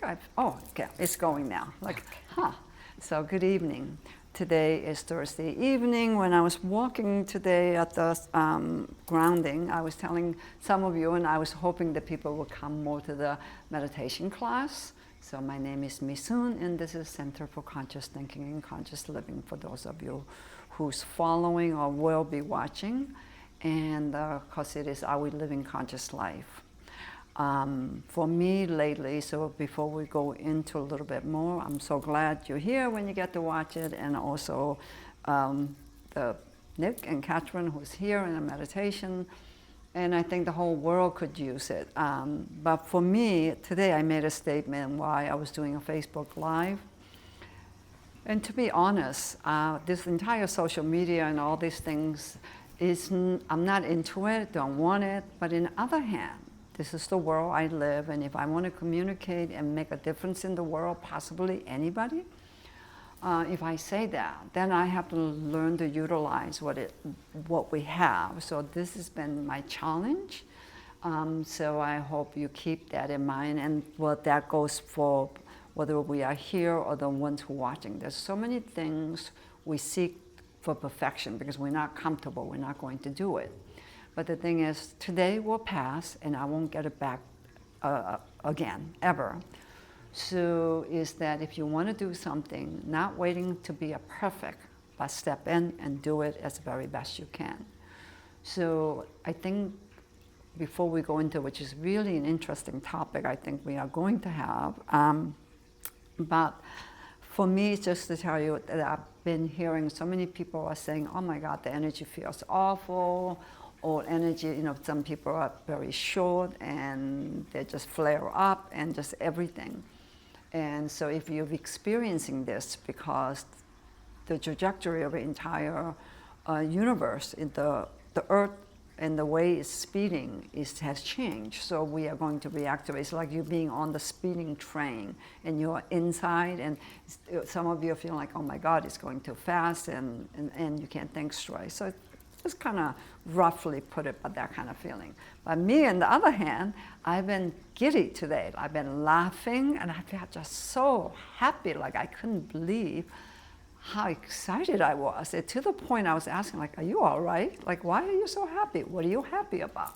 okay, it's going now. Like, So good evening. Today is Thursday evening. When I was walking today at the grounding, I was telling some of you, and I was hoping that people would come more to the meditation class. So my name is Misun, and this is Center for Conscious Thinking and Conscious Living for those of you who's following or will be watching. And because it is Are We Living Conscious Life? For me lately, so before we go into a little bit more, I'm so glad you're here when you get to watch it, and also the Nick and Catherine who's here in a meditation, and I think the whole world could use it. But for me, today I made a statement why I was doing a Facebook Live. And to be honest, this entire social media and all these things, I'm not into it, don't want it, but on the other hand, this is the world I live, and if I want to communicate and make a difference in the world, possibly anybody, if I say that, then I have to learn to utilize what we have. So this has been my challenge. So I hope you keep that in mind, and what that goes for whether we are here or the ones who are watching. There's so many things we seek for perfection because we're not comfortable, we're not going to do it. But the thing is, today will pass and I won't get it back again, ever. So is that if you want to do something, not waiting to be a perfect, but step in and do it as the very best you can. So I think before we go into, which is really an interesting topic I think we are going to have, but for me, just to tell you that I've been hearing so many people are saying, oh my God, the energy feels awful, or energy, some people are very short and they just flare up and just everything. And so if you're experiencing this, because the trajectory of the entire universe, in the Earth and the way it's speeding has changed. So we are going to react to it. It's like you being on the speeding train and you're inside, and some of you feel like, oh my God, it's going too fast and you can't think straight. So just kind of roughly put it, but that kind of feeling. But me, on the other hand, I've been giddy today. I've been laughing, and I felt just so happy, like I couldn't believe how excited I was. To the point I was asking, like, are you all right? Like, why are you so happy? What are you happy about?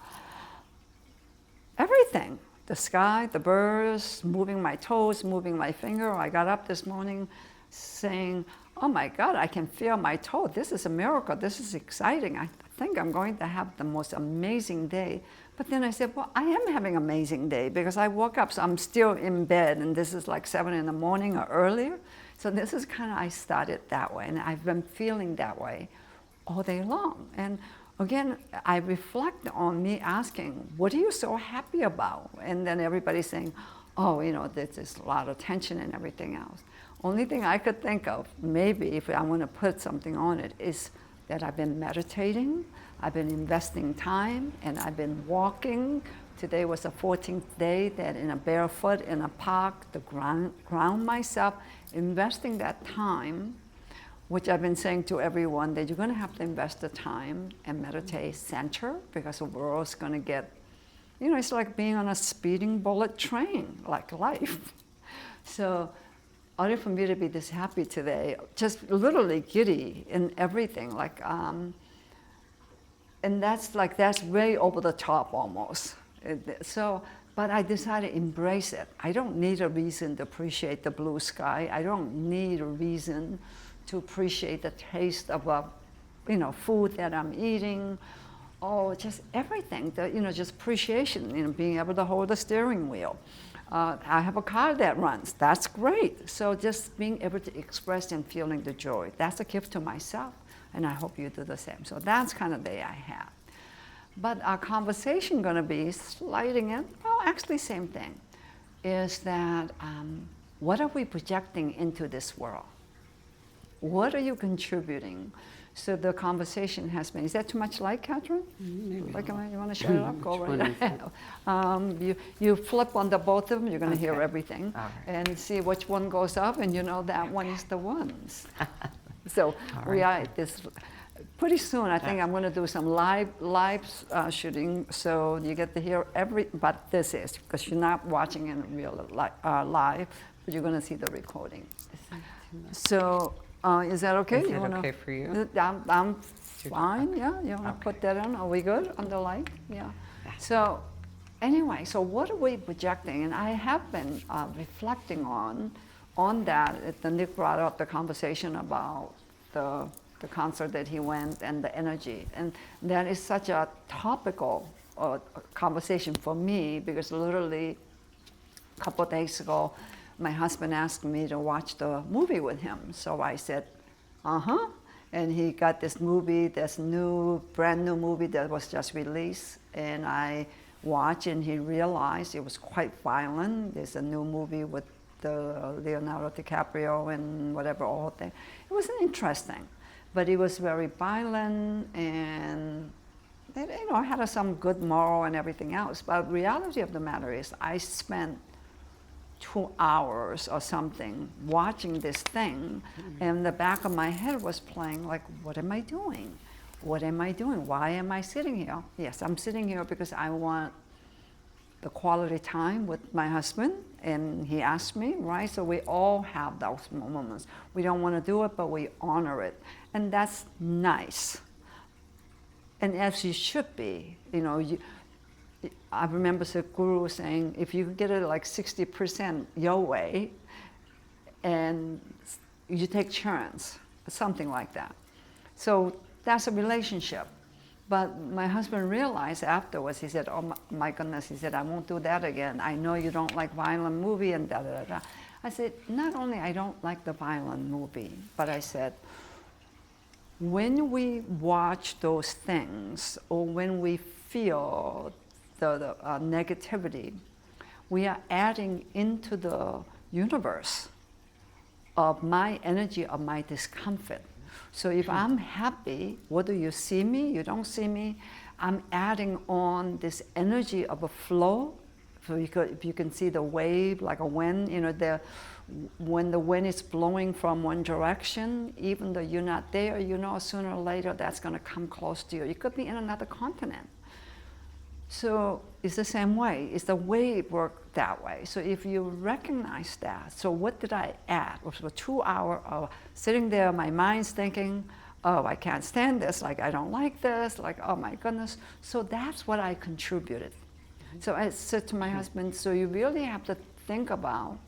Everything. The sky, the birds, moving my toes, moving my finger. I got up this morning saying, oh my God, I can feel my toe. This is a miracle. This is exciting. I think I'm going to have the most amazing day. But then I said, well, I am having an amazing day because I woke up, so I'm still in bed, and this is like 7 in the morning or earlier. So this is kind of, I started that way, and I've been feeling that way all day long. And again, I reflect on me asking, what are you so happy about? And then everybody's saying, oh, there's a lot of tension and everything else. Only thing I could think of, maybe if I want to put something on it, is that I've been meditating, I've been investing time, and I've been walking. Today was the 14th day that in a barefoot in a park to ground myself, investing that time, which I've been saying to everyone that you're going to have to invest the time and meditate center, because the world's going to get, it's like being on a speeding bullet train, like life. So only for me to be this happy today, just literally giddy in everything, like, and that's way over the top almost. So, but I decided to embrace it. I don't need a reason to appreciate the blue sky. I don't need a reason to appreciate the taste of food that I'm eating, or just everything. Just appreciation. Being able to hold the steering wheel. I have a car that runs. That's great. So just being able to express and feeling the joy. That's a gift to myself, and I hope you do the same. So that's kind of the day I have. But our conversation going to be sliding in, well, actually same thing, is that what are we projecting into this world? What are you contributing? So the conversation has been, is that too much light, Catherine? Maybe. Like, you want to shut it up? Go right ahead. You flip on the both of them, you're going to hear everything. Right. And see which one goes up, and that one is the ones. So we are at this, pretty soon, I think I'm going to do some live shooting, so you get to hear but this is, because you're not watching in real live, but you're going to see the recording. So, is that okay? Is that okay for you? I'm fine, yeah. You want to put that on? Are we good on the light? Yeah. So, anyway, so what are we projecting? And I have been reflecting on that. Nick brought up the conversation about the concert that he went and the energy. And that is such a topical conversation for me, because literally a couple of days ago, my husband asked me to watch the movie with him. So I said, uh-huh. And he got this movie, this brand new movie that was just released. And I watched, and he realized it was quite violent. There's a new movie with Leonardo DiCaprio and whatever, all thing. It was interesting. But it was very violent, and had some good moral and everything else. But reality of the matter is, I spent 2 hours or something watching this thing, and the back of my head was playing like, what am I doing? What am I doing? Why am I sitting here? Yes, I'm sitting here because I want the quality time with my husband, and he asked me, right? So we all have those moments. We don't want to do it, but we honor it. And that's nice. And as you should be, I remember the guru saying, if you get it like 60% your way, and you take chance, something like that. So that's a relationship. But my husband realized afterwards, he said, oh my goodness, he said, I won't do that again. I know you don't like violent movie and da-da-da-da. I said, not only I don't like the violent movie, but I said, when we watch those things, or when we feel the negativity, we are adding into the universe of my energy, of my discomfort. So if I'm happy, whether you see me, you don't see me, I'm adding on this energy of a flow. So if you can see the wave, like a wind, when the wind is blowing from one direction, even though you're not there, sooner or later that's going to come close to you. You could be in another continent. So it's the same way. It's the way it works that way. So if you recognize that, so what did I add? It was 2 hours of sitting there, my mind's thinking, oh, I can't stand this, like I don't like this, like, oh my goodness. So that's what I contributed. So I said to my husband, so you really have to think about,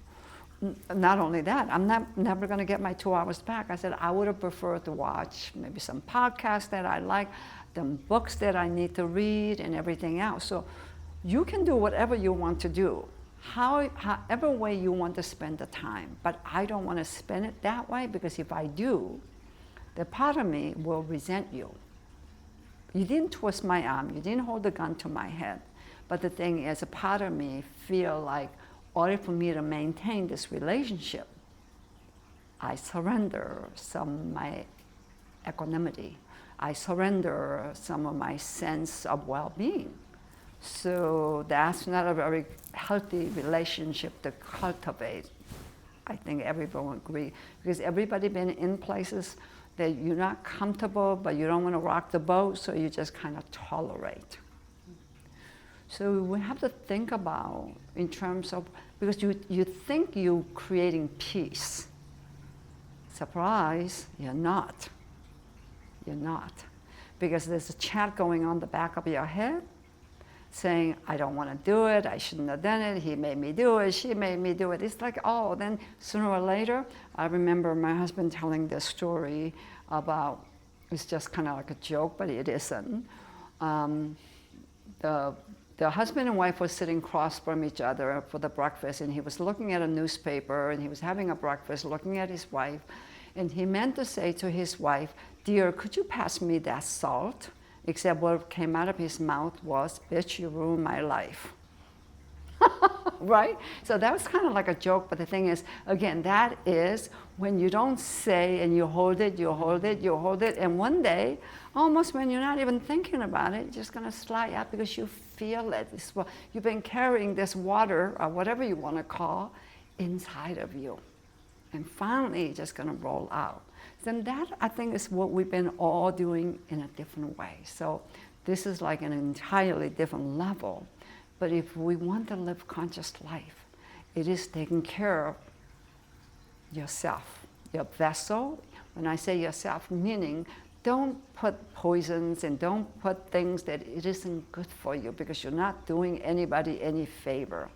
not only that, I'm never going to get my 2 hours back. I said, I would have preferred to watch maybe some podcasts that I like, the books that I need to read, and everything else. So you can do whatever you want to do, however way you want to spend the time. But I don't want to spend it that way, because if I do, the part of me will resent you. You didn't twist my arm, you didn't hold the gun to my head. But the thing is, a part of me feel like, in order for me to maintain this relationship, I surrender some of my equanimity. I surrender some of my sense of well-being. So that's not a very healthy relationship to cultivate. I think everyone will agree, because everybody been in places that you're not comfortable, but you don't want to rock the boat, so you just kind of tolerate. So we have to think about in terms of, because you think you're creating peace. Surprise, you're not. You're not. Because there's a chat going on the back of your head saying, I don't want to do it, I shouldn't have done it, he made me do it, she made me do it. It's like, oh, then sooner or later, I remember my husband telling this story about, it's just kind of like a joke, but it isn't. The husband and wife were sitting across from each other for the breakfast, and he was looking at a newspaper, and he was having a breakfast, looking at his wife, and he meant to say to his wife, dear, could you pass me that salt? Except what came out of his mouth was, bitch, you ruined my life. Right? So that was kind of like a joke, but the thing is, again, that is when you don't say and you hold it, you hold it, you hold it, and one day, almost when you're not even thinking about it, it's just going to slide out because you feel it. You've been carrying this water, or whatever you want to call, inside of you. And finally, it's just going to roll out. Then that, I think, is what we've been all doing in a different way. So this is like an entirely different level. But if we want to live conscious life, it is taking care of yourself, your vessel. When I say yourself, meaning don't put poisons and don't put things that it isn't good for you, because you're not doing anybody any favor.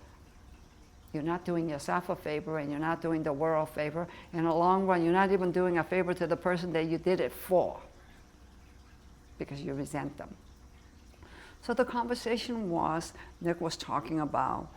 You're not doing yourself a favor, and you're not doing the world a favor. In the long run, you're not even doing a favor to the person that you did it for, because you resent them. So the conversation was, Nick was talking about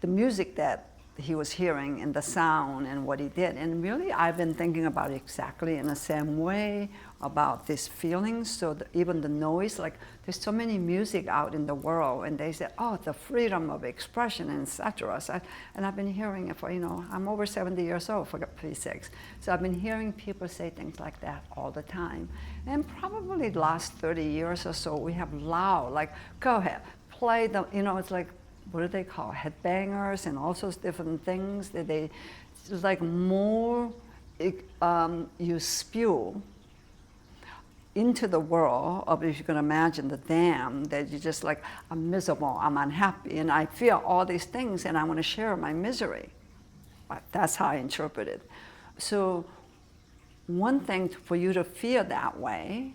the music that he was hearing and the sound and what he did. And really, I've been thinking about it exactly in the same way about these feelings. So even the noise, like there's so many music out in the world, and they say, oh, the freedom of expression, and etc. So and I've been hearing it for, I'm over 70 years old, for Pete's sakes. So I've been hearing people say things like that all the time. And probably the last 30 years or so, we have loud, like, go ahead, play the, it's like, what do they call headbangers and all sorts of different things that it's like more you spew into the world of, if you can imagine the dam, that you just like, I'm miserable, I'm unhappy, and I feel all these things, and I want to share my misery. That's how I interpret it. So one thing for you to feel that way,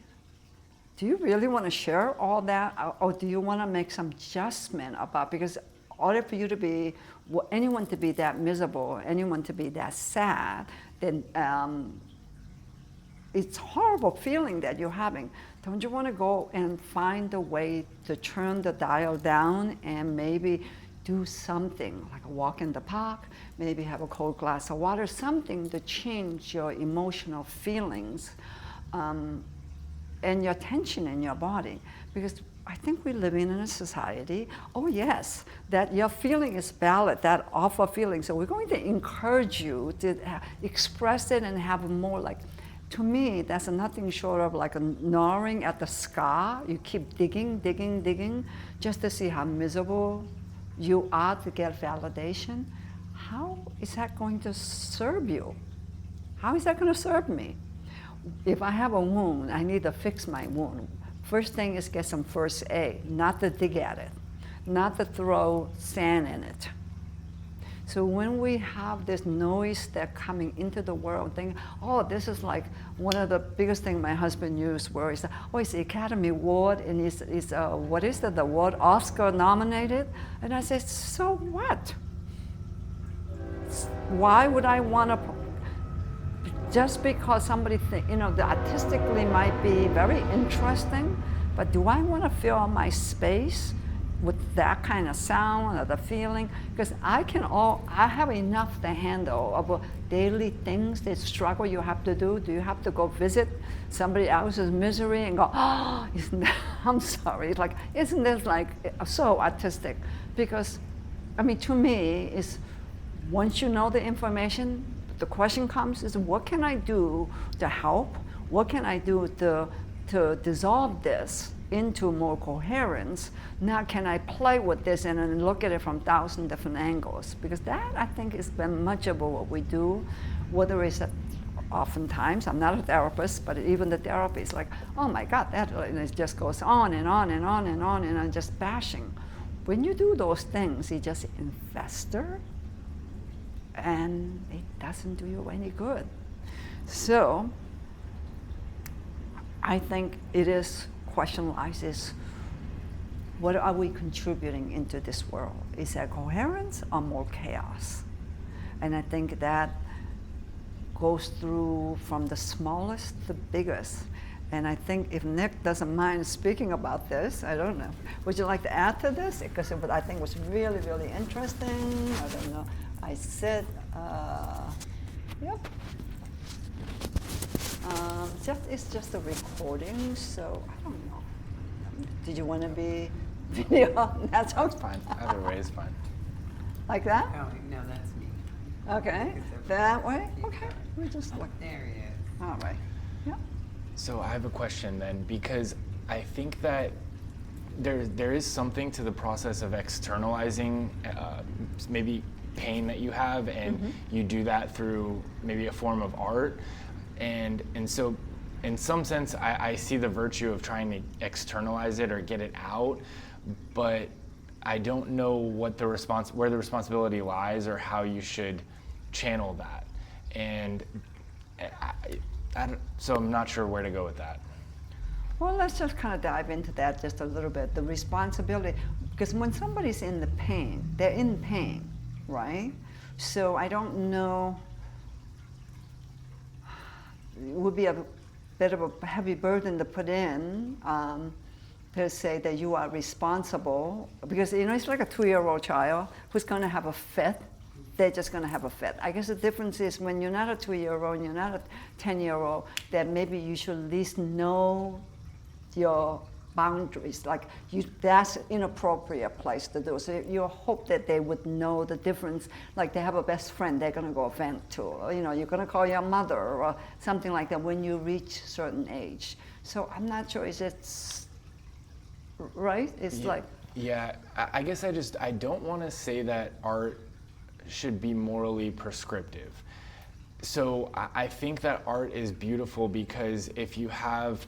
do you really want to share all that, or do you want to make some adjustment about, because in order for you to be, anyone to be that miserable, anyone to be that sad, then it's a horrible feeling that you're having. Don't you want to go and find a way to turn the dial down and maybe do something, like a walk in the park, maybe have a cold glass of water, something to change your emotional feelings, and your tension in your body. Because I think we live in a society, oh yes, that your feeling is valid, that awful feeling. So we're going to encourage you to express it and have more like, to me, that's nothing short of like a gnawing at the scar. You keep digging, digging, digging, just to see how miserable you are to get validation. How is that going to serve you? How is that going to serve me? If I have a wound, I need to fix my wound. First thing is get some first aid, not to dig at it, not to throw sand in it. So when we have this noise that coming into the world, thinking, oh, this is like one of the biggest things my husband used, where he said, oh, it's the Academy Award, and it's what is the award, Oscar nominated? And I said, so what? Why would I want to? Just because somebody artistically might be very interesting, but do I want to fill my space with that kind of sound or the feeling? Because I have enough to handle of daily things, that struggle you have to do. Do you have to go visit somebody else's misery and go, oh, I'm sorry, like, isn't this like so artistic? Because, to me, is once you know the information, the question comes is, what can I do to help? What can I do to dissolve this into more coherence? Now can I play with this and then look at it from 1,000 different angles? Because that, I think, has been much of what we do, whether it's oftentimes, I'm not a therapist, but even the therapist is like, oh my God, and it just goes on and on and on and on, and I'm just bashing. When you do those things, you just fester, and it doesn't do you any good. So I think question lies is, what are we contributing into this world? Is that coherence or more chaos? And I think that goes through from the smallest to the biggest. And I think if Nick doesn't mind speaking about this, I don't know. Would you like to add to this? Because I think it was really, really interesting. I don't know. I said, yep. It's just a recording, so I don't know. Did you want to be video? That's okay. Fine. Either way is fine. Like that? Oh, no, that's me. Okay. That way? Okay. We just look. There he is. All right. Yeah. So I have a question then, because I think that there is something to the process of externalizing maybe pain that you have, and you do that through maybe a form of art. And so in some sense, I see the virtue of trying to externalize it or get it out, but I don't know what where the responsibility lies or how you should channel that. And so I'm not sure where to go with that. Well, let's just kind of dive into that just a little bit. The responsibility, because when somebody's in the pain, they're in pain, right? So I don't know, it would be a bit of a heavy burden to put in to say that you are responsible, because it's like a 2-year-old child who's going to have a fit. They're just going to have a fit. I guess the difference is when you're not a 2-year-old and you're not a 10-year-old, that maybe you should at least know your boundaries. Like that's an inappropriate place to do. So you hope that they would know the difference. Like they have a best friend they're going to go vent to. Or, you're going to call your mother or something like that when you reach a certain age. So I'm not sure is it's right? It's like... Yeah, I guess I don't want to say that art should be morally prescriptive. So I think that art is beautiful because if you have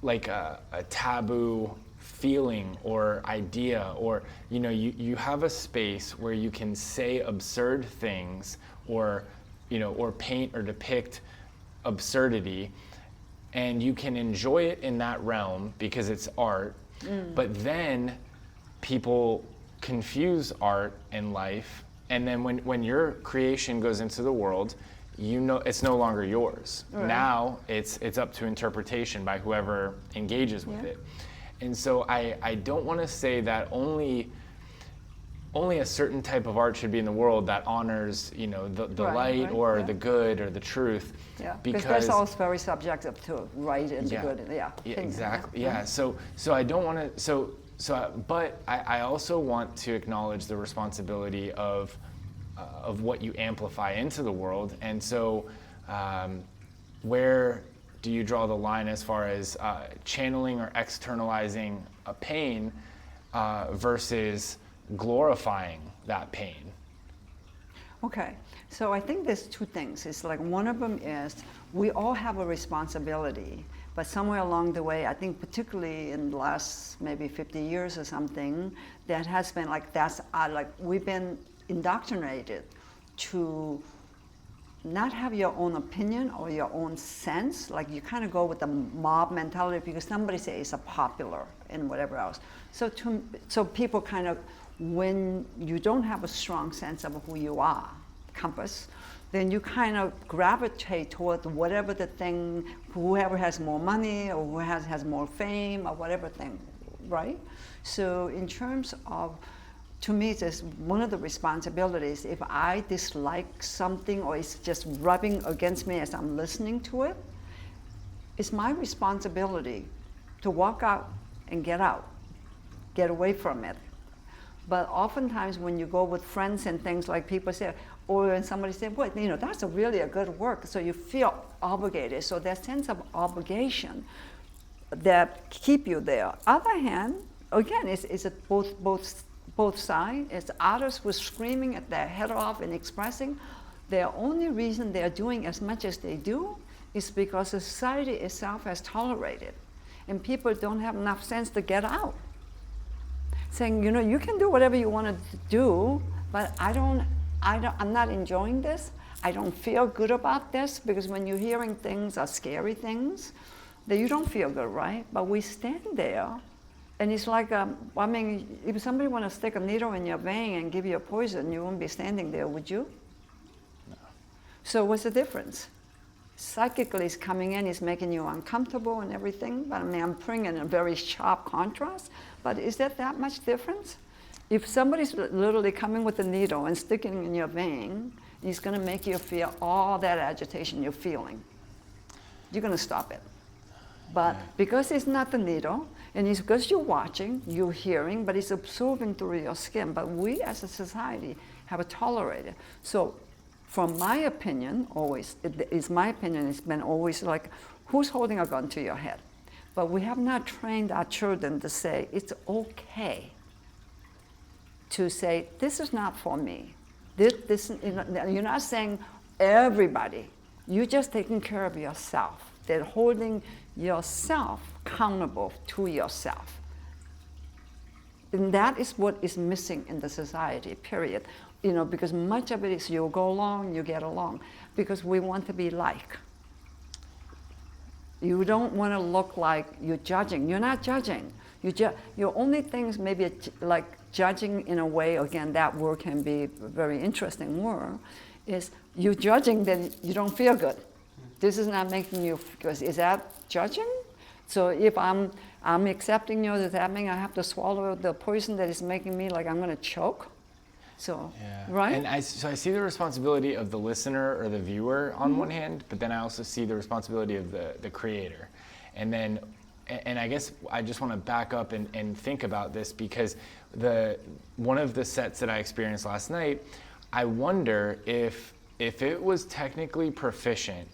like a taboo feeling or idea, or you have a space where you can say absurd things or paint or depict absurdity, and you can enjoy it in that realm because it's art. But then people confuse art and life, and then when your creation goes into the world, it's no longer yours. Right. Now it's up to interpretation by whoever engages with it. And so I don't want to say that only a certain type of art should be in the world that honors the light or the good or the truth. Yeah, because that's also very subjective to right and the good. Exactly. Yeah. So I don't want to. But I also want to acknowledge the responsibility of what you amplify into the world. And so where do you draw the line as far as channeling or externalizing a pain versus glorifying that pain? Okay, so I think there's two things. It's like one of them is we all have a responsibility, but somewhere along the way, I think particularly in the last maybe 50 years or something, that has been like we've been indoctrinated to not have your own opinion or your own sense. Like you kind of go with the mob mentality because somebody says it's a popular and whatever else. So people kind of, when you don't have a strong sense of who you are, compass, then you kind of gravitate toward whatever the thing, whoever has more money or who has more fame or whatever thing, right? So in terms of, to me, it's one of the responsibilities. If I dislike something or it's just rubbing against me as I'm listening to it, it's my responsibility to walk out and get out, get away from it. But oftentimes when you go with friends and things, like people say, or when somebody says, well, that's really a good work, so you feel obligated. So that sense of obligation that keep you there. Other hand, again, it's both sides. It's artists who are screaming at their head off and expressing. The only reason they're doing as much as they do is because society itself has tolerated, and people don't have enough sense to get out. Saying, you can do whatever you want to do, but I'm not enjoying this. I don't feel good about this, because when you're hearing things or scary things, that you don't feel good, right? But we stand there, and it's like, if somebody want to stick a needle in your vein and give you a poison, you won't be standing there, would you? No. So what's the difference? Psychically, it's coming in, it's making you uncomfortable and everything, but I'm putting in a very sharp contrast. But is that much difference? If somebody's literally coming with a needle and sticking in your vein, he's going to make you feel all that agitation you're feeling. You're going to stop it. But because it's not the needle, and it's because you're watching, you're hearing, but it's absorbing through your skin. But we as a society have tolerated. So from my opinion, always, it's been always like, who's holding a gun to your head? But we have not trained our children to say, it's okay to say, this is not for me. this, you're not saying everybody. You're just taking care of yourself. They're holding yourself accountable to yourself. And that is what is missing in the society, period. Because much of it is you go along, you get along. Because we want to be like. You don't want to look like you're judging. You're not judging. Your only things maybe like judging in a way, again, that word can be a very interesting word, is you judging, then you don't feel good. This is not making you, because is that judging? So if I'm accepting you, does that mean I have to swallow the poison that is making me like I'm going to choke? So, yeah. Right? And I see the responsibility of the listener or the viewer on one hand, but then I also see the responsibility of the creator. And then, and I guess I just want to back up and think about this, because one of the sets that I experienced last night, I wonder if it was technically proficient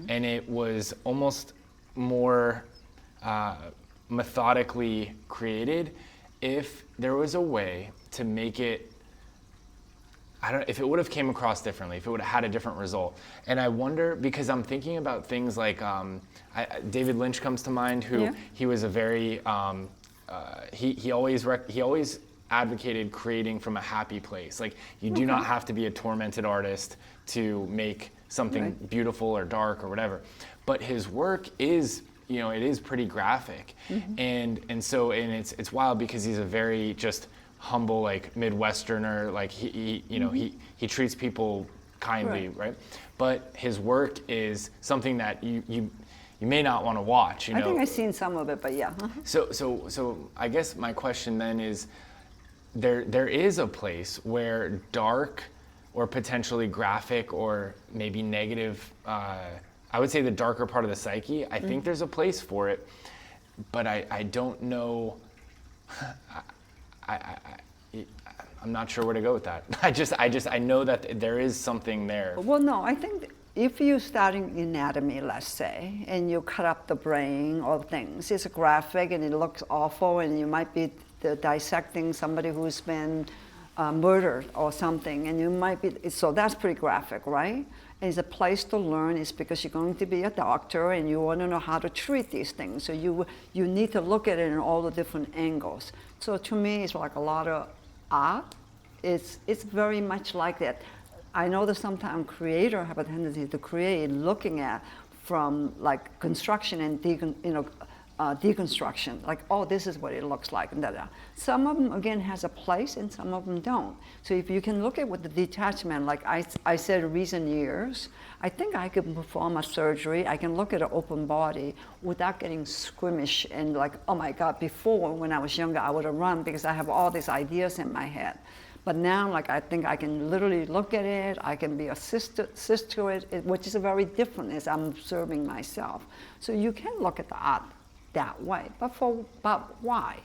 and it was almost more methodically created, if there was a way to make it, if it would have came across differently, if it would have had a different result. And I wonder, because I'm thinking about things like, David Lynch comes to mind, who he was a very, he always advocated creating from a happy place. Like, you do not have to be a tormented artist to make something beautiful or dark or whatever. But his work is, it is pretty graphic. And it's wild, because he's a very just humble, like Midwesterner, like he treats people kindly, right? But his work is something that you may not want to watch. I think I've seen some of it, but yeah. So I guess my question then is, there is a place where dark or potentially graphic or maybe negative, I would say the darker part of the psyche, I think there's a place for it, but I don't know. I'm not sure where to go with that. I know that there is something there. Well, no, I think if you're studying anatomy, let's say, and you cut up the brain or things, it's graphic and it looks awful, and you might be dissecting somebody who's been murdered or something, and you might be, so that's pretty graphic, right? And it's a place to learn. It's because you're going to be a doctor and you want to know how to treat these things. So you need to look at it in all the different angles. So to me, it's like a lot of art. It's very much like that. I know that sometimes creators have a tendency to create looking at from like construction and deconstruction, like, oh, this is what it looks like, and da-da. Some of them, again, has a place, and some of them don't. So if you can look at with the detachment, like I said in recent years, I think I could perform a surgery, I can look at an open body without getting squeamish and like, oh my God, before, when I was younger, I would have run because I have all these ideas in my head. But now, like, I think I can literally look at it, I can be assist to it, which is very different as I'm observing myself. So you can look at the art that way, but why?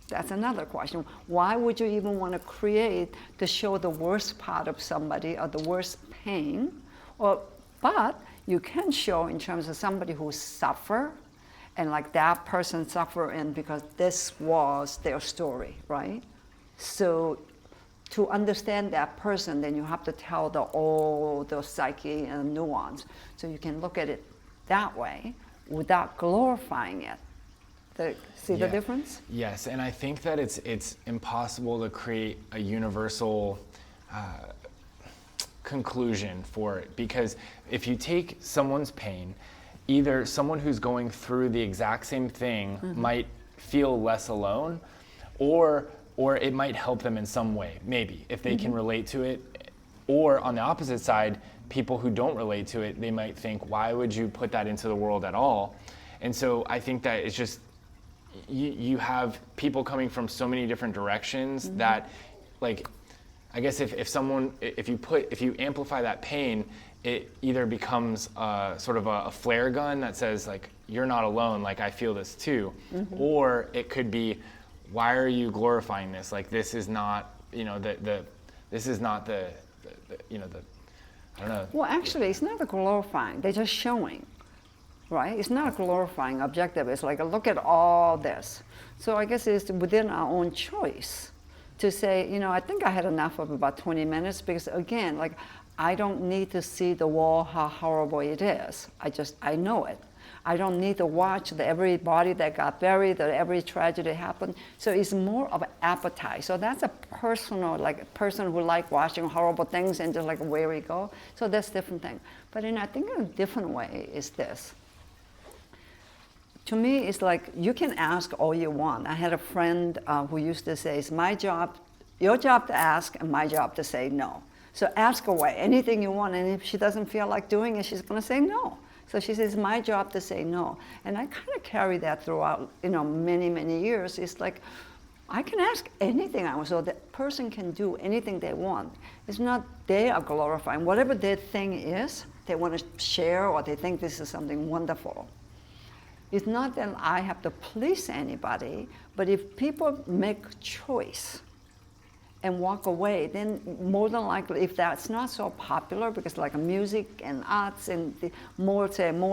That's another question. Why would you even want to create to show the worst part of somebody or the worst pain? But you can show in terms of somebody who suffer, and like that person suffer, and because this was their story, right? So to understand that person, then you have to tell the psyche and nuance. So you can look at it that way without glorifying it. See the difference? Yes, and I think that it's impossible to create a universal conclusion for it, because if you take someone's pain, either someone who's going through the exact same thing might feel less alone, or it might help them in some way, maybe, if they can relate to it. Or on the opposite side, people who don't relate to it, they might think, why would you put that into the world at all? And so I think that it's just, you have people coming from so many different directions that, like, I guess if you amplify that pain, it either becomes sort of a flare gun that says, like, you're not alone, like, I feel this too. Or it could be, why are you glorifying this? Like, this is not, this is not the I don't know. Well, actually, it's not a glorifying. They're just showing, right? It's not a glorifying objective. It's like, look at all this. So I guess it's within our own choice to say, I think I had enough of about 20 minutes because again, like I don't need to see the wall how horrible it is. I know it. I don't need to watch every body that got buried or every tragedy happened. So it's more of an appetite. So that's a personal, like a person who like watching horrible things and just like where we go. So that's a different thing. But I think in a different way is this. To me, it's like you can ask all you want. I had a friend who used to say, it's your job to ask and my job to say no. So ask away anything you want, and if she doesn't feel like doing it, she's going to say no. So she says, it's my job to say no. And I kind of carry that throughout, many, many years. It's like, I can ask anything I want, so that person can do anything they want. It's not they are glorifying. Whatever their thing is, they want to share or they think this is something wonderful. It's not that I have to please anybody, but if people make choice and walk away, then more than likely, if that's not so popular, because like music and arts and more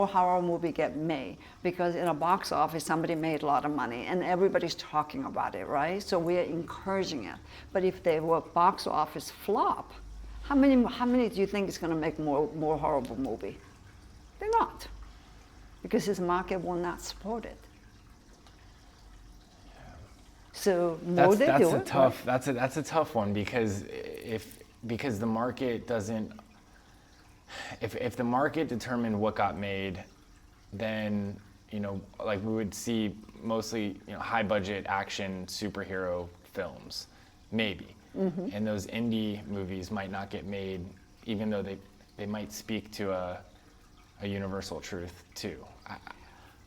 horror movie get made, because in a box office somebody made a lot of money and everybody's talking about it, right? So we're encouraging it. But if they were box office flop, how many do you think is going to make more horrible movie? They're not, because this market will not support it. So more they do it. That's a tough one, because because the market doesn't. If the market determined what got made, then like we would see mostly high budget action superhero films, maybe, and those indie movies might not get made, even though they might speak to a universal truth too.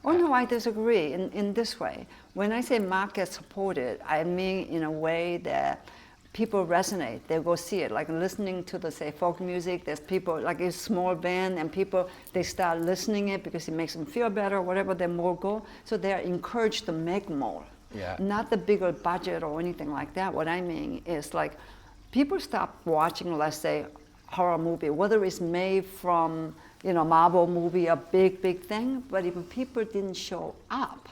Oh no, I disagree in this way. When I say market supported, I mean in a way that people resonate. They go see it, like listening to the say folk music. There's people like a small band, and people they start listening it because it makes them feel better. Whatever they more go, so they are encouraged to make more. Yeah. Not the bigger budget or anything like that. What I mean is like people stop watching, let's say, horror movie, whether it's made from Marvel movie, a big thing, but if people didn't show up,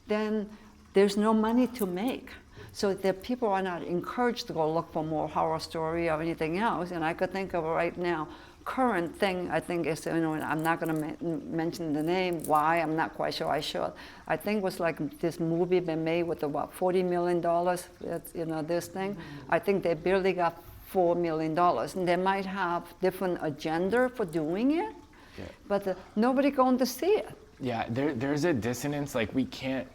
then there's no money to make. So the people are not encouraged to go look for more horror story or anything else. And I could think of right now, current thing I think is, I'm not going to mention the name, why, I'm not quite sure I should. I think it was like this movie been made with about $40 million, this thing. I think they barely got $4 million, and they might have different agenda for doing it, but nobody going to see it. Yeah, there's a dissonance. Like we can't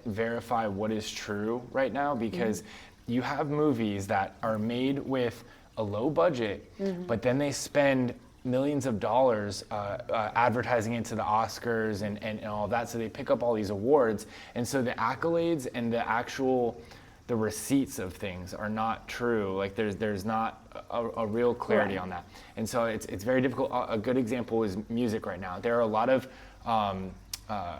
verify what is true right now, because you have movies that are made with a low budget, but then they spend millions of dollars advertising into the Oscars and all of that, so they pick up all these awards, and so the accolades and the receipts of things are not true. Like there's not a real clarity on that, and so it's very difficult. A good example is music right now. There are a lot of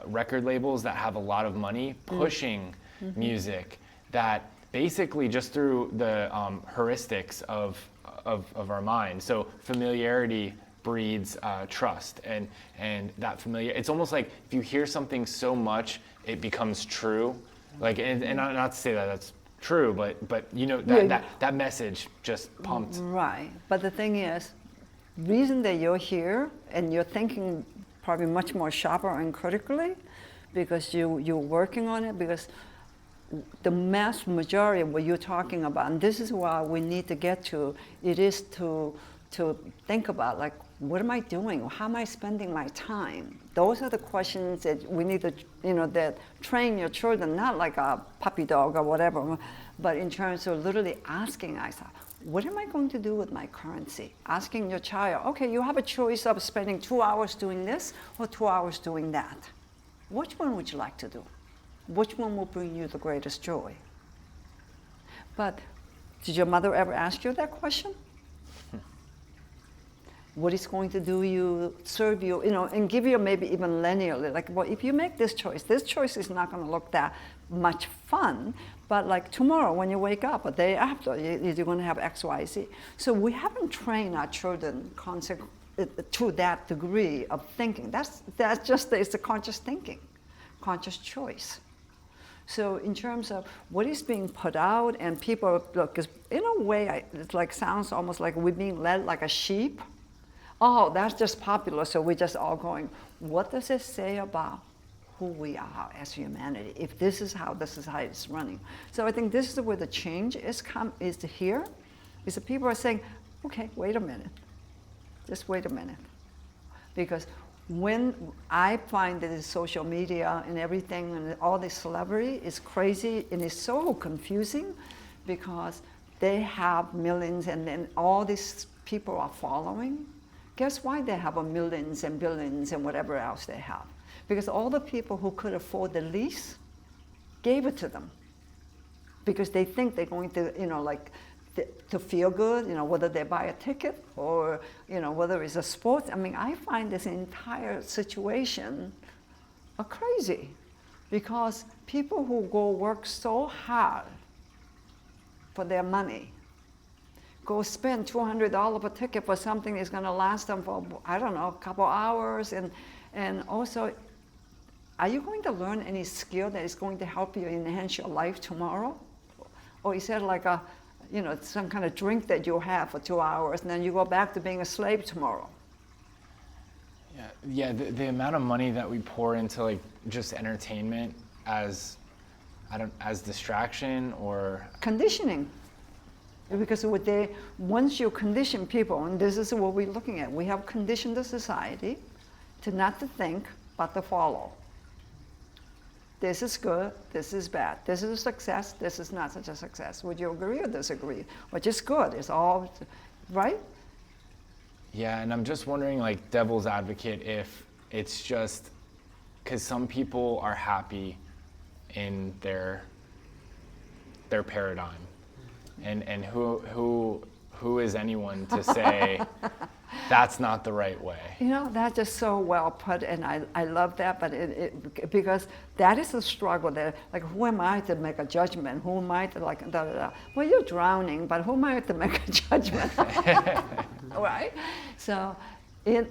record labels that have a lot of money pushing music that basically just through the heuristics of our mind. So familiarity breeds trust, and that it's almost like if you hear something so much, it becomes true. Like, and not to say that that's true, but that message just pumped. Right, but the thing is, reason that you're here and you're thinking probably much more sharper and critically, because you're working on it, because the mass majority of what you're talking about, and this is what we need to get to, it is to think about, like, what am I doing? How am I spending my time? Those are the questions that we need to, that train your children, not like a puppy dog or whatever, but in terms of literally asking ourselves, what am I going to do with my currency? Asking your child, okay, you have a choice of spending 2 hours doing this or 2 hours doing that. Which one would you like to do? Which one will bring you the greatest joy? But did your mother ever ask you that question? What is going to do you, serve you, and give you maybe even linearly, like, well, if you make this choice is not going to look that much fun, but like tomorrow when you wake up, a day after, you're going to have X, Y, Z. So we haven't trained our children to that degree of thinking. That's just, it's a conscious thinking, conscious choice. So in terms of what is being put out, and people look, 'cause in a way, it like sounds almost like we're being led like a sheep. Oh, that's just popular, so we're just all going. What does it say about who we are as humanity? If this is how it's running. So I think this is where the change is here, is that people are saying, okay, wait a minute, just wait a minute, because when I find that the social media and everything and all this celebrity is crazy and it's so confusing because they have millions and then all these people are following. Guess why they have millions and billions and whatever else they have? Because all the people who could afford the least gave it to them because they think they're going to, to feel good, whether they buy a ticket or, whether it's a sport. I mean, I find this entire situation crazy because people who go work so hard for their money go spend $200 per ticket for something that's going to last them for, I don't know, a couple hours. And also, are you going to learn any skill that is going to help you enhance your life tomorrow? Or is that like some kind of drink that you have for 2 hours and then you go back to being a slave tomorrow? Yeah. The amount of money that we pour into like just entertainment as distraction or conditioning. Because once you condition people, and this is what we're looking at, we have conditioned the society to not to think, but to follow. This is good, this is bad, this is a success, this is not such a success. Would you agree or disagree? Which is good, it's all, right? Yeah, and I'm just wondering, like devil's advocate, if it's just because some people are happy in their paradigm. And who is anyone to say that's not the right way? That's just so well put, and I love that, but because that is a struggle there. Like, who am I to make a judgment? Who am I to Well, you're drowning, but who am I to make a judgment? Right? So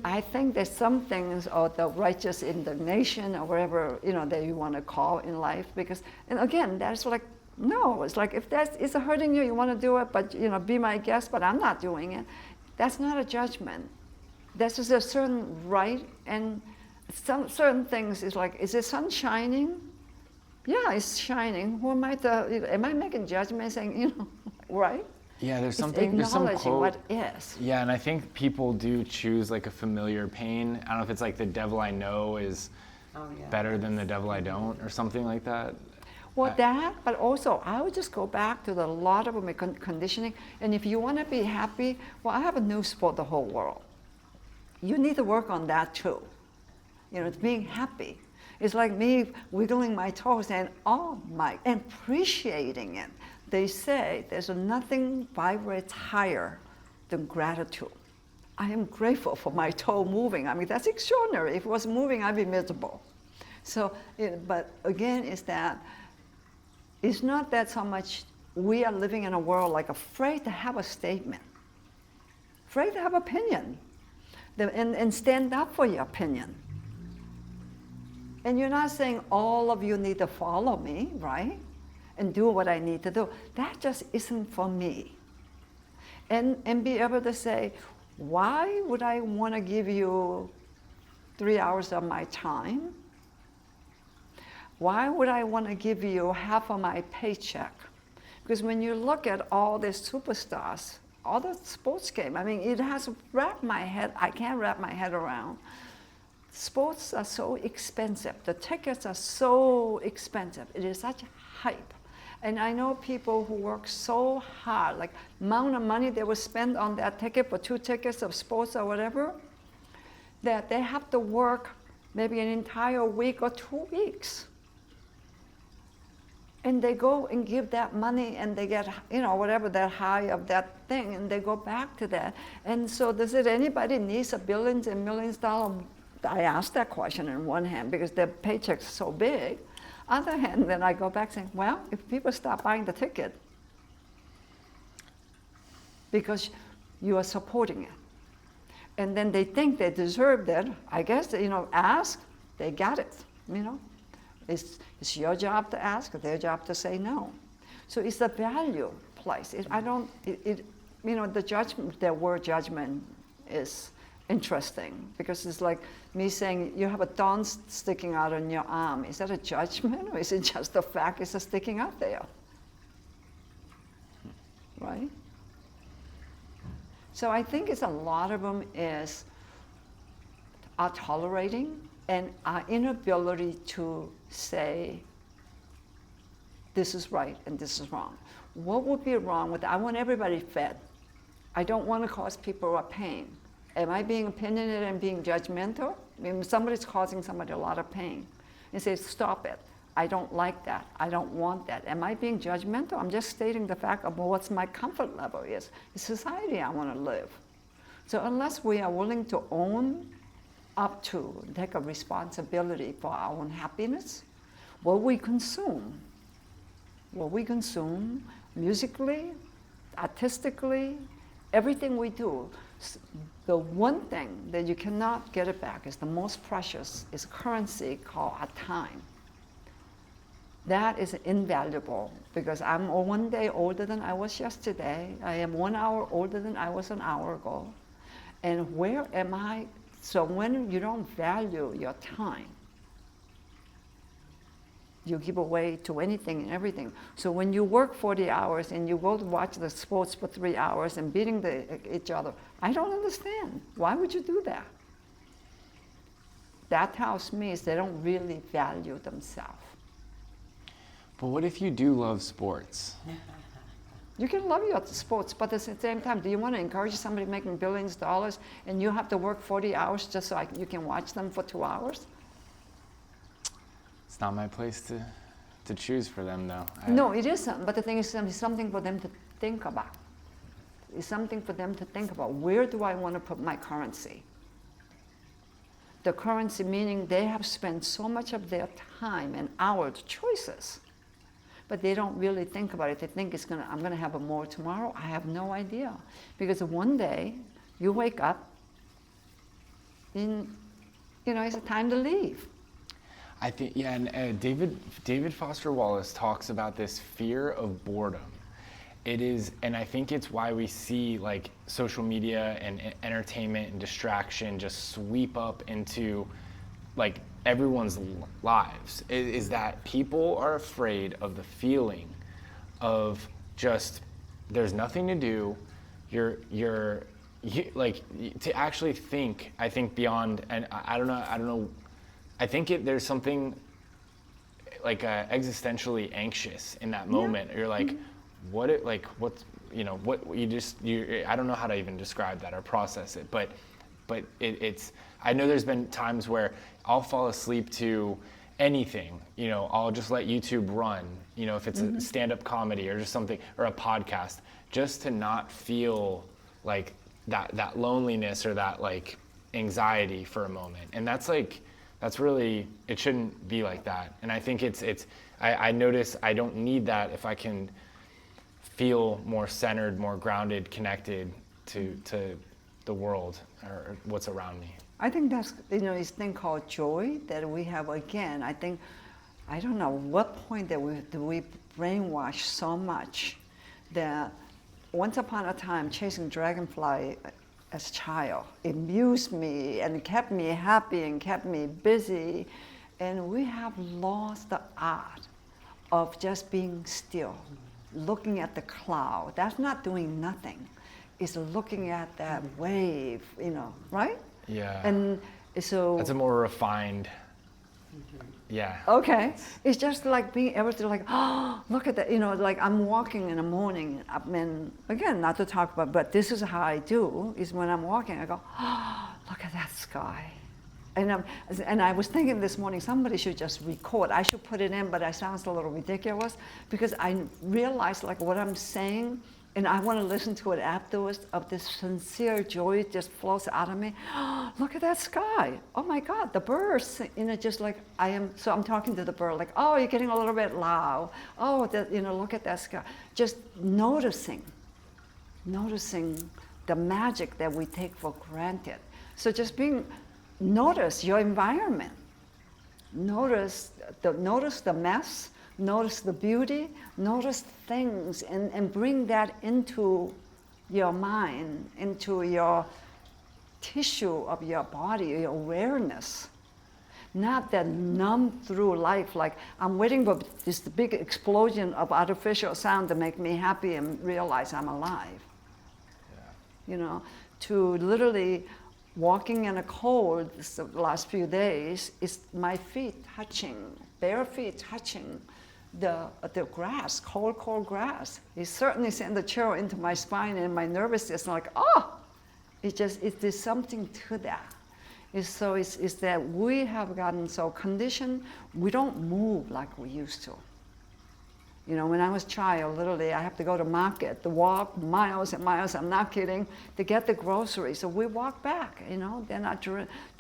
I think there's some things, or the righteous indignation, or whatever, that you want to call in life, because, and again, that's like, no, it's like if it's hurting you, you want to do it, but be my guest, but I'm not doing it. That's not a judgment. That's just a certain right, and some certain things is like, is the sun shining? Yeah, it's shining. Who am I am I making judgment saying, right? Yeah, there's some acknowledging quote. what is. Yeah, and I think people do choose like a familiar pain. I don't know if it's like the devil I know is better than the devil I don't, or something like that. Well, that, but also I would just go back to the lot of my conditioning. And if you want to be happy, well, I have a news for the whole world. You need to work on that too. It's being happy. It's like me wiggling my toes and appreciating it. They say there's nothing vibrates higher than gratitude. I am grateful for my toe moving. I mean, that's extraordinary. If it was moving, I'd be miserable. So, but again, it's not that so much we are living in a world like afraid to have a statement, afraid to have opinion, and stand up for your opinion. And you're not saying all of you need to follow me, right? And do what I need to do. That just isn't for me. And be able to say, why would I want to give you 3 hours of my time? Why would I want to give you half of my paycheck? Because when you look at all these superstars, all the sports game, I mean, it has wrapped my head, I can't wrap my head around. Sports are so expensive. The tickets are so expensive. It is such hype. And I know people who work so hard, like amount of money they will spend on that ticket for 2 tickets of sports or whatever, that they have to work maybe an entire week or 2 weeks. And they go and give that money and they get, whatever that high of that thing, and they go back to that. And so does anybody needs a billions and millions dollars? I ask that question on one hand because their paycheck's so big. Other hand, then I go back saying, well, if people stop buying the ticket because you are supporting it, and then they think they deserve that, I guess, ask, they got it, It's your job to ask, their job to say no. So it's a value place. The judgment, the word judgment is interesting because it's like me saying you have a thorn sticking out on your arm. Is that a judgment or is it just the fact it's sticking out there? Right? So I think it's a lot of them is our tolerating and our inability to say this is right and this is wrong. What would be wrong with that? I want everybody fed. I don't want to cause people a pain. Am I being opinionated and being judgmental? I mean, somebody's causing somebody a lot of pain. And say, stop it. I don't like that. I don't want that. Am I being judgmental? I'm just stating the fact of what's my comfort level is. The society I want to live. So unless we are willing to own up to, take a responsibility for our own happiness, what we consume musically, artistically, everything we do, the one thing that you cannot get it back is the most precious is currency called our time. That is invaluable because I'm 1 day older than I was yesterday. I am 1 hour older than I was an hour ago. And where am I? So when you don't value your time, you give away to anything and everything. So when you work 40 hours and you go to watch the sports for 3 hours and beating each other, I don't understand. Why would you do that? That tells me is they don't really value themselves. But what if you do love sports? You can love your sports, but at the same time, do you want to encourage somebody making billions of dollars and you have to work 40 hours just so you can watch them for 2 hours? It's not my place to choose for them, though. No, it isn't. But the thing is, it's something for them to think about. It's something for them to think about. Where do I want to put my currency? The currency meaning they have spent so much of their time and hours, choices, but they don't really think about it. They think I'm going to have more tomorrow. I have no idea. Because one day, you wake up, and, it's a time to leave. I think, yeah, and David Foster Wallace talks about this fear of boredom. It is, and I think it's why we see like social media and entertainment and distraction just sweep up into like everyone's lives, is that people are afraid of the feeling of just, there's nothing to do, you're like, to actually think, I think beyond, and I don't know, I think there's something like existentially anxious in that moment. Yeah. You're like, I don't know how to even describe that or process it, but it's, I know there's been times where I'll fall asleep to anything, I'll just let YouTube run, if it's a stand-up comedy or just something, or a podcast, just to not feel like that loneliness or that like anxiety for a moment. And that's really, it shouldn't be like that. And I think I notice I don't need that if I can feel more centered, more grounded, connected to the world or what's around me. I think that's, this thing called joy that we have again. I think, I don't know what point that we brainwash so much that once upon a time chasing dragonfly as a child amused me and kept me happy and kept me busy. And we have lost the art of just being still, looking at the cloud. That's not doing nothing. It's looking at that wave, right? Yeah. And so that's a more refined. Yeah. Okay. It's just like being able to look at that, like I'm walking in the morning, again, not to talk about, but this is how I do, is when I'm walking, I go, look at that sky. And I was thinking this morning, somebody should just record. I should put it in, but it sounds a little ridiculous because I realize what I'm saying, and I want to listen to it afterwards, of this sincere joy just flows out of me. Look at that sky. Oh my God, the birds, just like I am. So I'm talking to the bird, like, oh, you're getting a little bit loud. Oh, look at that sky. Just noticing the magic that we take for granted. So just notice your environment. Notice the mess, notice the beauty, notice things, and bring that into your mind, into your tissue of your body, your awareness. Not that numb through life, like I'm waiting for this big explosion of artificial sound to make me happy and realize I'm alive. You know, to literally walking in a cold the last few days is my feet touching, bare feet touching the grass, cold grass. It certainly sent a chill into my spine and my nervous system, like, oh, there's something to that. It's that we have gotten so conditioned, we don't move like we used to. You know, when I was a child, literally, I have to go to market, to walk miles and miles, I'm not kidding, to get the groceries. So we walk back, you know, then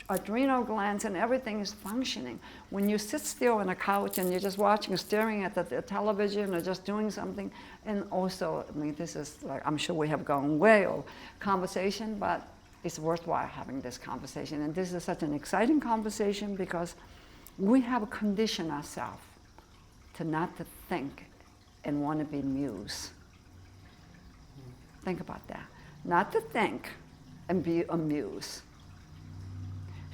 adrenal glands and everything is functioning. When you sit still on a couch and you're just watching, staring at the television or just doing something, and also, I mean, this is like, I'm sure we have gone way over conversation, but it's worthwhile having this conversation. And this is such an exciting conversation because we have conditioned ourselves to not to think and want to be muse. Think about that. Not to think and be amused.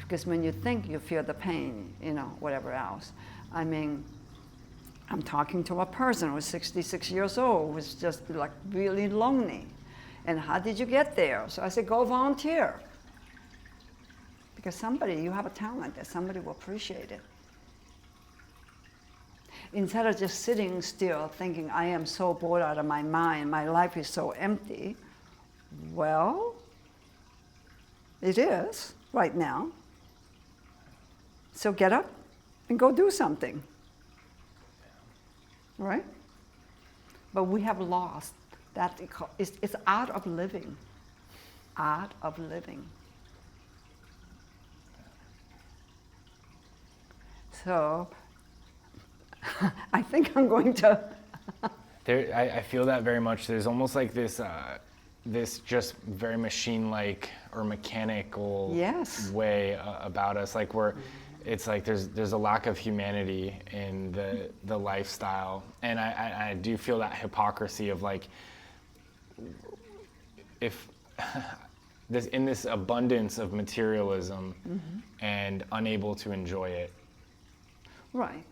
Because when you think, you feel the pain, you know, whatever else. I mean, I'm talking to a person who's 66 years old, who's just like really lonely. And how did you get there? So I said, go volunteer. Because you have a talent that somebody will appreciate it. Instead of just sitting still thinking, I am so bored out of my mind, my life is so empty. Well, it is right now. So get up and go do something. Right? But we have lost that. It's art of living. Art of living. So I think I'm going to. I feel that very much. There's almost like this just very machine-like or mechanical way about us. Like it's like there's a lack of humanity in the lifestyle, and I do feel that hypocrisy of like, if in this abundance of materialism and unable to enjoy it. Right.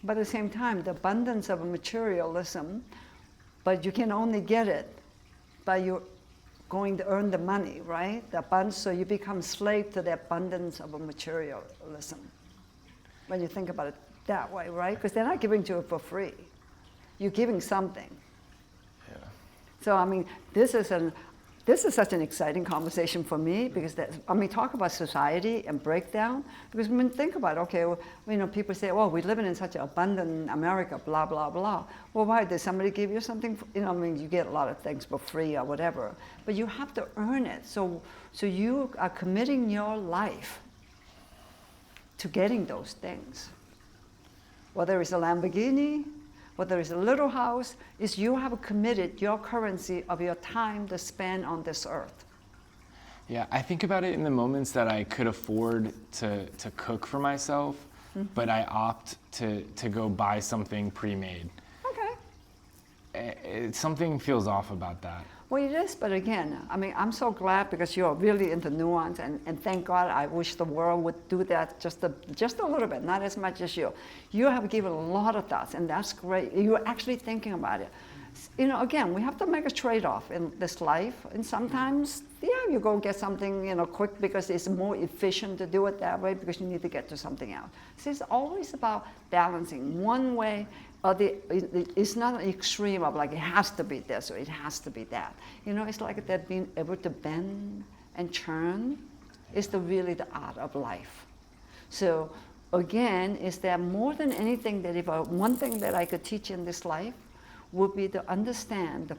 But at the same time, the abundance of materialism, but you can only get it by you going to earn the money, right? The abundance, so you become slave to the abundance of materialism. When you think about it that way, right? Because they're not giving to it for free. You're giving something. Yeah. So I mean, this is such an exciting conversation for me because talk about society and breakdown. Because I mean, think about it. Okay, well, you know, people say, "Oh, we're living in such an abundant America." Blah blah blah. Well, why did somebody give you something? You know, I mean, you get a lot of things for free or whatever, but you have to earn it. So you are committing your life to getting those things. Whether it's a Lamborghini, whether it's a little house, is you have committed your currency of your time to spend on this earth. Yeah, I think about it in the moments that I could afford to cook for myself, but I opt to go buy something pre-made. Okay. Something feels off about that. Well, it is, but again, I mean, I'm so glad because you're really into nuance, and thank God. I wish the world would do that just a little bit, not as much as you. You have given a lot of thoughts, and that's great. You're actually thinking about it. You know, again, we have to make a trade-off in this life, and sometimes, you go get something, you know, quick because it's more efficient to do it that way because you need to get to something else. So it's always about balancing one way. It's not an extreme of like it has to be this or it has to be that. You know, it's like that being able to bend and churn is really the art of life. So again, is that more than anything that one thing that I could teach in this life would be to understand the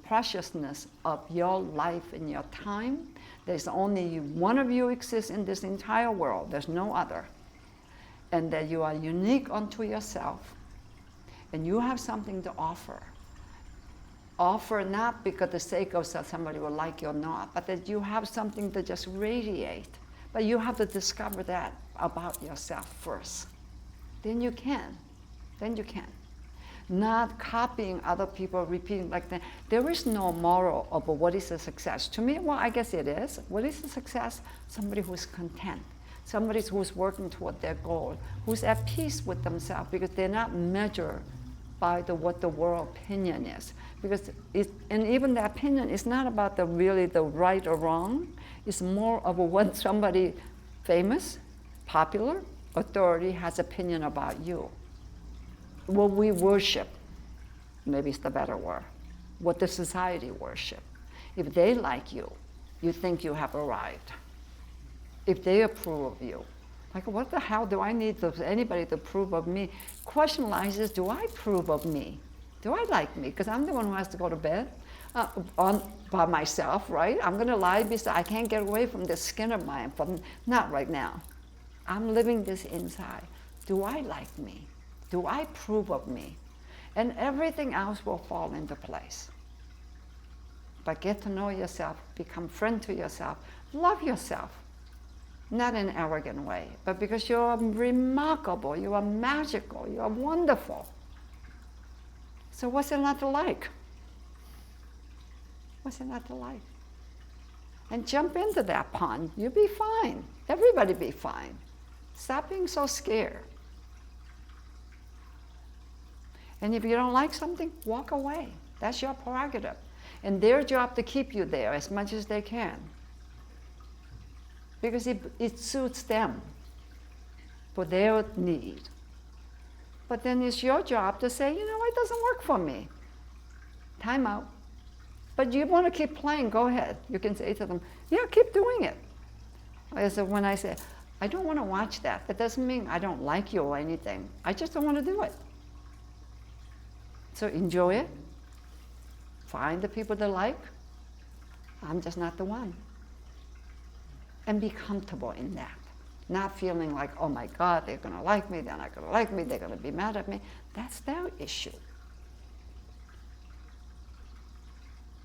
preciousness of your life and your time. There's only one of you exists in this entire world. There's no other. And that you are unique unto yourself. And you have something to offer. Offer not because the sake of somebody will like you or not, but that you have something to just radiate. But you have to discover that about yourself first. Then you can. Then you can. Not copying other people, repeating like that. There is no moral of what is a success. To me, well, I guess it is. What is a success? Somebody who's content. Somebody who's working toward their goal, who's at peace with themselves because they're not measured by what the world opinion is. Because and even the opinion is not about really the right or wrong. It's more of what somebody famous, popular, authority has opinion about you. What we worship, maybe it's the better word, what the society worship. If they like you, you think you have arrived. If they approve of you, like what the hell do I need anybody to approve of me? Question lies is, do I approve of me? Do I like me? Because I'm the one who has to go to bed by myself, right? I'm going to lie beside, I can't get away from this skin of mine, not right now. I'm living this inside. Do I like me? Do I approve of me? And everything else will fall into place. But get to know yourself, become friend to yourself, love yourself. Not in an arrogant way, but because you're remarkable, you are magical, you are wonderful. So what's it not to like? What's it not to like? And jump into that pond, you'll be fine. Everybody be fine. Stop being so scared. And if you don't like something, walk away. That's your prerogative. And their job to keep you there as much as they can. Because it suits them for their need. But then it's your job to say, it doesn't work for me. Time out. But you want to keep playing, go ahead. You can say to them, yeah, keep doing it. So when I say, I don't want to watch that, that doesn't mean I don't like you or anything. I just don't want to do it. So enjoy it. Find the people that like. I'm just not the one. And be comfortable in that. Not feeling like, oh my God, they're going to like me, they're not going to like me, they're going to be mad at me. That's their issue.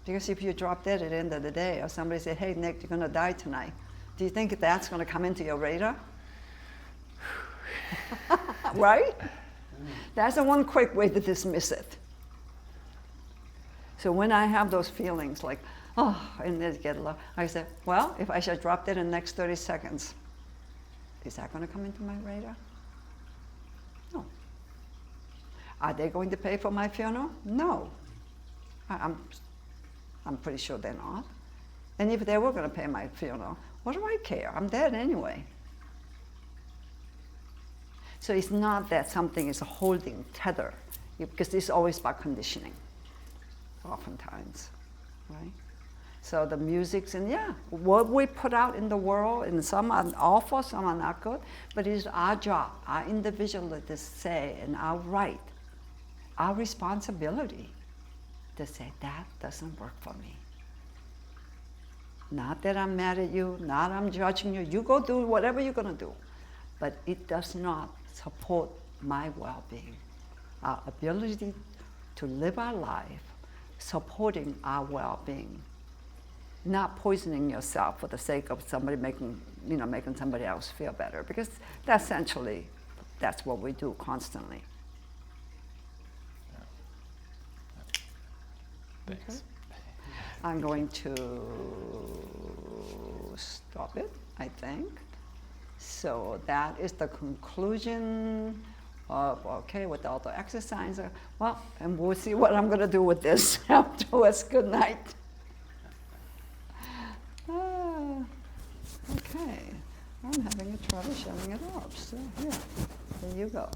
Because if you drop dead at the end of the day, or somebody said, hey, Nick, you're going to die tonight, do you think that's going to come into your radar? Right? That's the one quick way to dismiss it. So when I have those feelings like, oh, and they get low, I say, well, if I should drop dead in the next 30 seconds, is that going to come into my radar? No. Are they going to pay for my funeral? No. I'm pretty sure they're not. And if they were going to pay my funeral, what do I care? I'm dead anyway. So it's not that something is holding tether, because it's always about conditioning, oftentimes, right? So the music's what we put out in the world, and some are awful, some are not good, but it's our job, our individual to say, and our right, our responsibility to say, that doesn't work for me. Not that I'm mad at you, not I'm judging you, you go do whatever you're gonna do, but it does not support my well-being, our ability to live our life, supporting our well-being. Not poisoning yourself for the sake of somebody making somebody else feel better, because essentially that's what we do constantly. Thanks. Okay. I'm going to stop it, I think. So that is the conclusion of, with all the exercise. Well, and we'll see what I'm going to do with this afterwards. Good night. Okay, I'm having a trouble shutting it off, so here you go.